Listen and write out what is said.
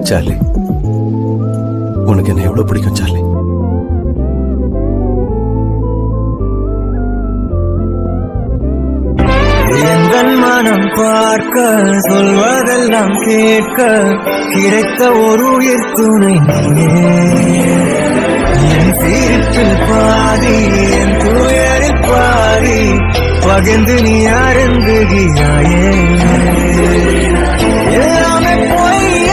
Charlie, உனக்கு என்ன எவ்வளவு பிடிக்கும் சார்லி. எங்கள் மனம் பார்க்க சொல்வதெல்லாம் கேட்க கிடைத்த ஒரு உயிர் துணை என் சீர்ப்பில் பாதி என் துயரில் பாதி பகிர்ந்து நீ அருந்துகிறாயே எல்லாமே பொய்ய